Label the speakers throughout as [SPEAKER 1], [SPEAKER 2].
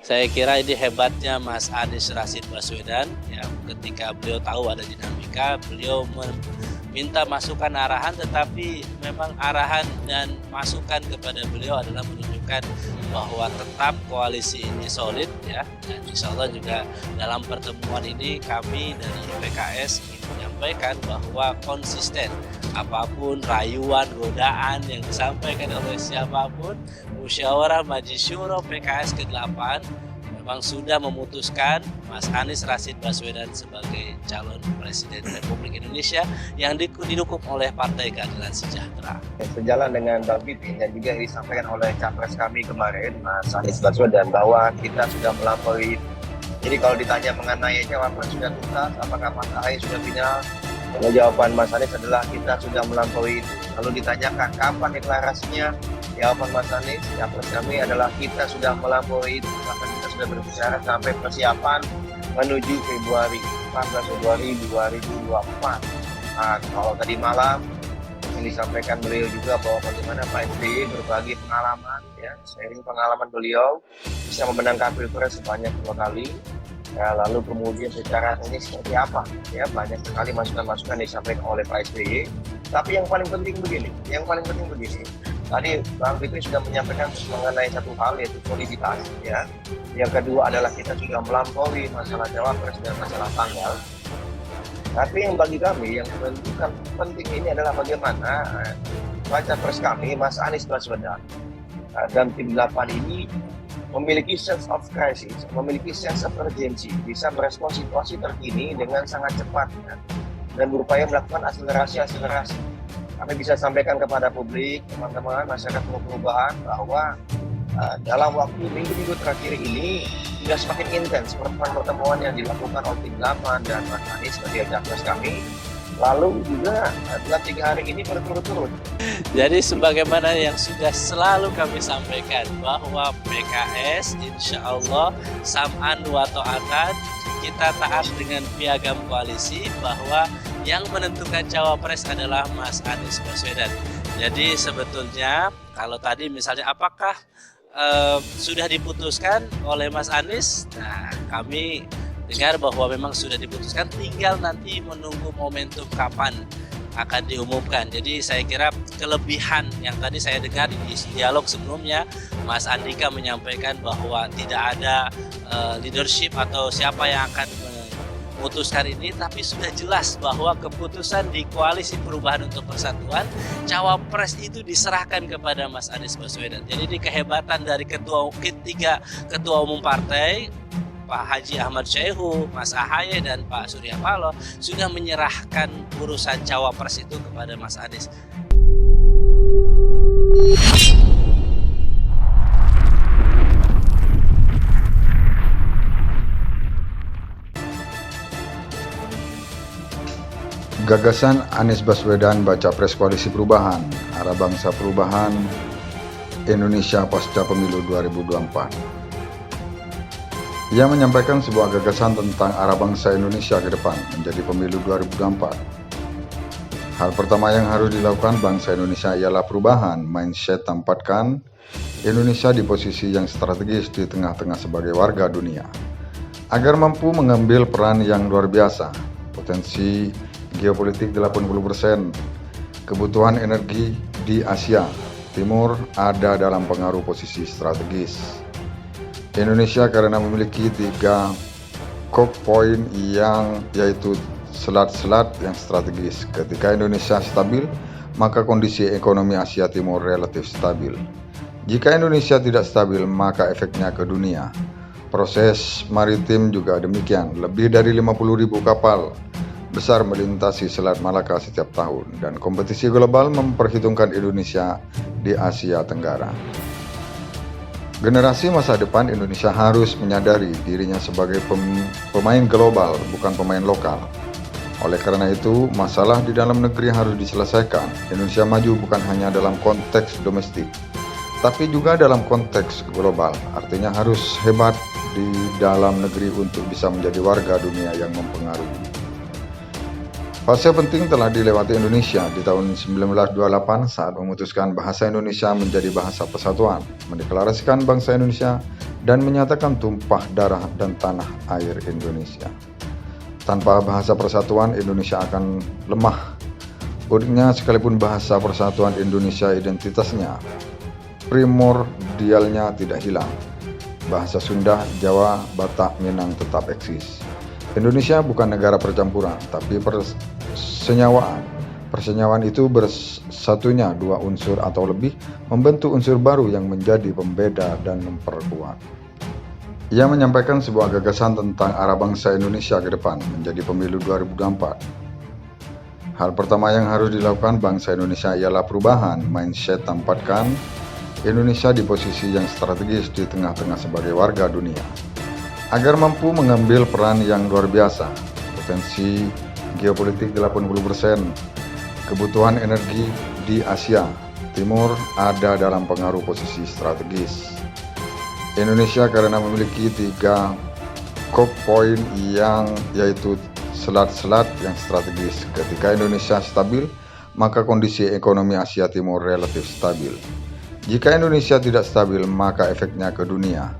[SPEAKER 1] Saya kira ini hebatnya Mas Anies Rashid Baswedan, ya, ketika beliau tahu ada dinamika, beliau meminta masukan arahan, tetapi memang arahan dan masukan kepada beliau adalah menunjukkan bahwa tetap koalisi ini solid, ya, dan insya Allah juga dalam pertemuan ini kami dari PKS ingin menyampaikan bahwa konsisten apapun rayuan, godaan yang disampaikan oleh siapapun, Musyawarah Majelis Syuro PKS ke-8 memang sudah memutuskan Mas Anies Rashid Baswedan sebagai calon Presiden Republik Indonesia yang didukung oleh Partai Keadilan Sejahtera.
[SPEAKER 2] Sejalan dengan Bang Pipin dan juga yang disampaikan oleh capres kami kemarin, Mas Anies Baswedan, bahwa kita sudah melampaui. Jadi kalau ditanya mengenai cawapres sudah tuntas, apakah Mas Ahy sudah final? Kalau jawaban Mas Anies adalah kita sudah melampaui itu. Lalu ditanyakan kapan deklarasinya? Jawaban Mas Anies, capres kami adalah kita sudah melampaui itu. Bahkan kita sudah berbicara sampai persiapan menuju Februari 2024. Nah, kalau tadi malam yang disampaikan beliau juga bahwa bagaimana Pak SBY berbagi pengalaman, ya, sharing pengalaman beliau bisa memenangkan Pilpres sebanyak 2 kali. Ya, lalu kemudian secara teknis seperti apa, ya, banyak sekali masukan-masukan disampaikan oleh Pak SBY. Tapi yang paling penting begini, tadi Bang Fikri sudah menyampaikan mengenai satu hal, yaitu soliditas, ya. Yang kedua adalah kita sudah melampaui masalah cawapres dan masalah tanggal. Tapi yang bagi kami yang menentukan penting ini adalah bagaimana baca pres kami Mas Anies Baswedan dan tim 8 ini memiliki sense of crisis, memiliki sense of urgency, bisa merespon situasi terkini dengan sangat cepat, ya, dan berupaya melakukan akselerasi. Kami bisa sampaikan kepada publik, teman-teman, masyarakat perubahan bahwa dalam waktu minggu-minggu terakhir ini sudah semakin intens pertemuan yang dilakukan oleh tim 8 dan Mas Anies sebagai capres kami. Lalu juga dalam 3 hari ini berturut-turut.
[SPEAKER 1] Jadi sebagaimana yang sudah selalu kami sampaikan bahwa PKS insya Allah sam'an wa ta'atan, kita taat dengan piagam koalisi bahwa yang menentukan cawapres adalah Mas Anies Baswedan. Jadi sebetulnya kalau tadi misalnya apakah sudah diputuskan oleh Mas Anies, nah kami dengar bahwa memang sudah diputuskan, tinggal nanti menunggu momentum kapan akan diumumkan. Jadi saya kira kelebihan yang tadi saya dengar di dialog sebelumnya, Mas Andika menyampaikan bahwa tidak ada leadership atau siapa yang akan memutuskan ini, tapi sudah jelas bahwa keputusan di Koalisi Perubahan untuk Persatuan, cawapres itu diserahkan kepada Mas Anies Baswedan. Jadi ini kehebatan dari ketiga ketua umum partai, Pak Haji Ahmad Syaihu, Mas Ahaye, dan Pak Surya Paloh sudah menyerahkan urusan cawapres itu kepada Mas Anies.
[SPEAKER 3] Gagasan Anies Baswedan baca pres Koalisi Perubahan, arah bangsa perubahan Indonesia pasca pemilu 2024. Ia menyampaikan sebuah gagasan tentang arah bangsa Indonesia ke depan menjadi pemilu 2024. Hal pertama yang harus dilakukan bangsa Indonesia ialah perubahan mindset, tempatkan Indonesia di posisi yang strategis di tengah-tengah sebagai warga dunia, agar mampu mengambil peran yang luar biasa. Potensi geopolitik 80%, kebutuhan energi di Asia Timur ada dalam pengaruh posisi strategis Indonesia karena memiliki 3 core point yaitu selat-selat yang strategis. Ketika Indonesia stabil, maka kondisi ekonomi Asia Timur relatif stabil. Jika Indonesia tidak stabil, maka efeknya ke dunia. Proses maritim juga demikian. Lebih dari 50.000 kapal besar melintasi Selat Malaka setiap tahun, dan kompetisi global memperhitungkan Indonesia di Asia Tenggara. Generasi masa depan Indonesia harus menyadari dirinya sebagai pemain global, bukan pemain lokal. Oleh karena itu, masalah di dalam negeri harus diselesaikan. Indonesia maju bukan hanya dalam konteks domestik, tapi juga dalam konteks global. Artinya harus hebat di dalam negeri untuk bisa menjadi warga dunia yang mempengaruhi. Fase penting telah dilewati Indonesia di tahun 1928 saat memutuskan bahasa Indonesia menjadi bahasa persatuan, mendeklarasikan bangsa Indonesia dan menyatakan tumpah darah dan tanah air Indonesia. Tanpa bahasa persatuan, Indonesia akan lemah. Uniknya, sekalipun bahasa persatuan Indonesia identitasnya, primordialnya tidak hilang. Bahasa Sunda, Jawa, Batak, Minang tetap eksis. Indonesia bukan negara percampuran, tapi persenyawaan. Persenyawaan itu bersatunya dua unsur atau lebih membentuk unsur baru yang menjadi pembeda dan memperkuat. Ia menyampaikan sebuah gagasan tentang arah bangsa Indonesia ke depan menjadi pemilu 2024. Hal pertama yang harus dilakukan bangsa Indonesia ialah perubahan mindset, tempatkan Indonesia di posisi yang strategis di tengah-tengah sebagai warga dunia, agar mampu mengambil peran yang luar biasa. Potensi geopolitik 80%, kebutuhan energi di Asia Timur ada dalam pengaruh posisi strategis Indonesia karena memiliki 3 core point yaitu selat-selat yang strategis. Ketika Indonesia stabil, maka kondisi ekonomi Asia Timur relatif stabil. Jika Indonesia tidak stabil, maka efeknya ke dunia.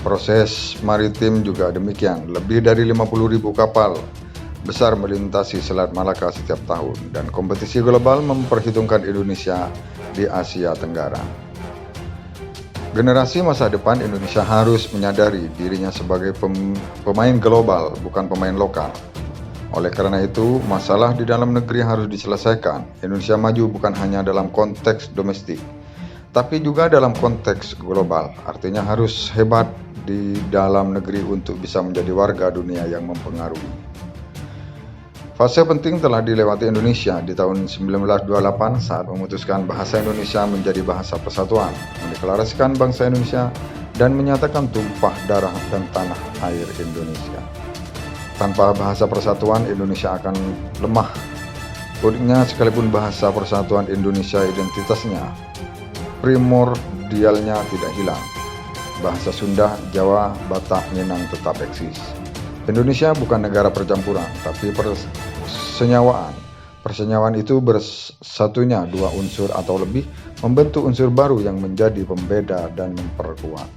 [SPEAKER 3] Proses maritim juga demikian. Lebih dari 50.000 kapal besar melintasi Selat Malaka setiap tahun, dan kompetisi global memperhitungkan Indonesia di Asia Tenggara. Generasi masa depan Indonesia harus menyadari dirinya sebagai pemain global, bukan pemain lokal. Oleh karena itu, masalah di dalam negeri harus diselesaikan. Indonesia maju bukan hanya dalam konteks domestik, tapi juga dalam konteks global. Artinya harus hebat di dalam negeri untuk bisa menjadi warga dunia yang mempengaruhi. Fase penting telah dilewati Indonesia di tahun 1928 saat memutuskan bahasa Indonesia menjadi bahasa persatuan, mendeklarasikan bangsa Indonesia, dan menyatakan tumpah darah dan tanah air Indonesia. Tanpa bahasa persatuan, Indonesia akan lemah. Uniknya, sekalipun bahasa persatuan Indonesia identitasnya, primordialnya tidak hilang. Bahasa Sunda, Jawa, Batak, Minang tetap eksis. Indonesia bukan negara percampuran, tapi persenyawaan. Persenyawaan itu bersatunya dua unsur atau lebih membentuk unsur baru yang menjadi pembeda dan memperkuat.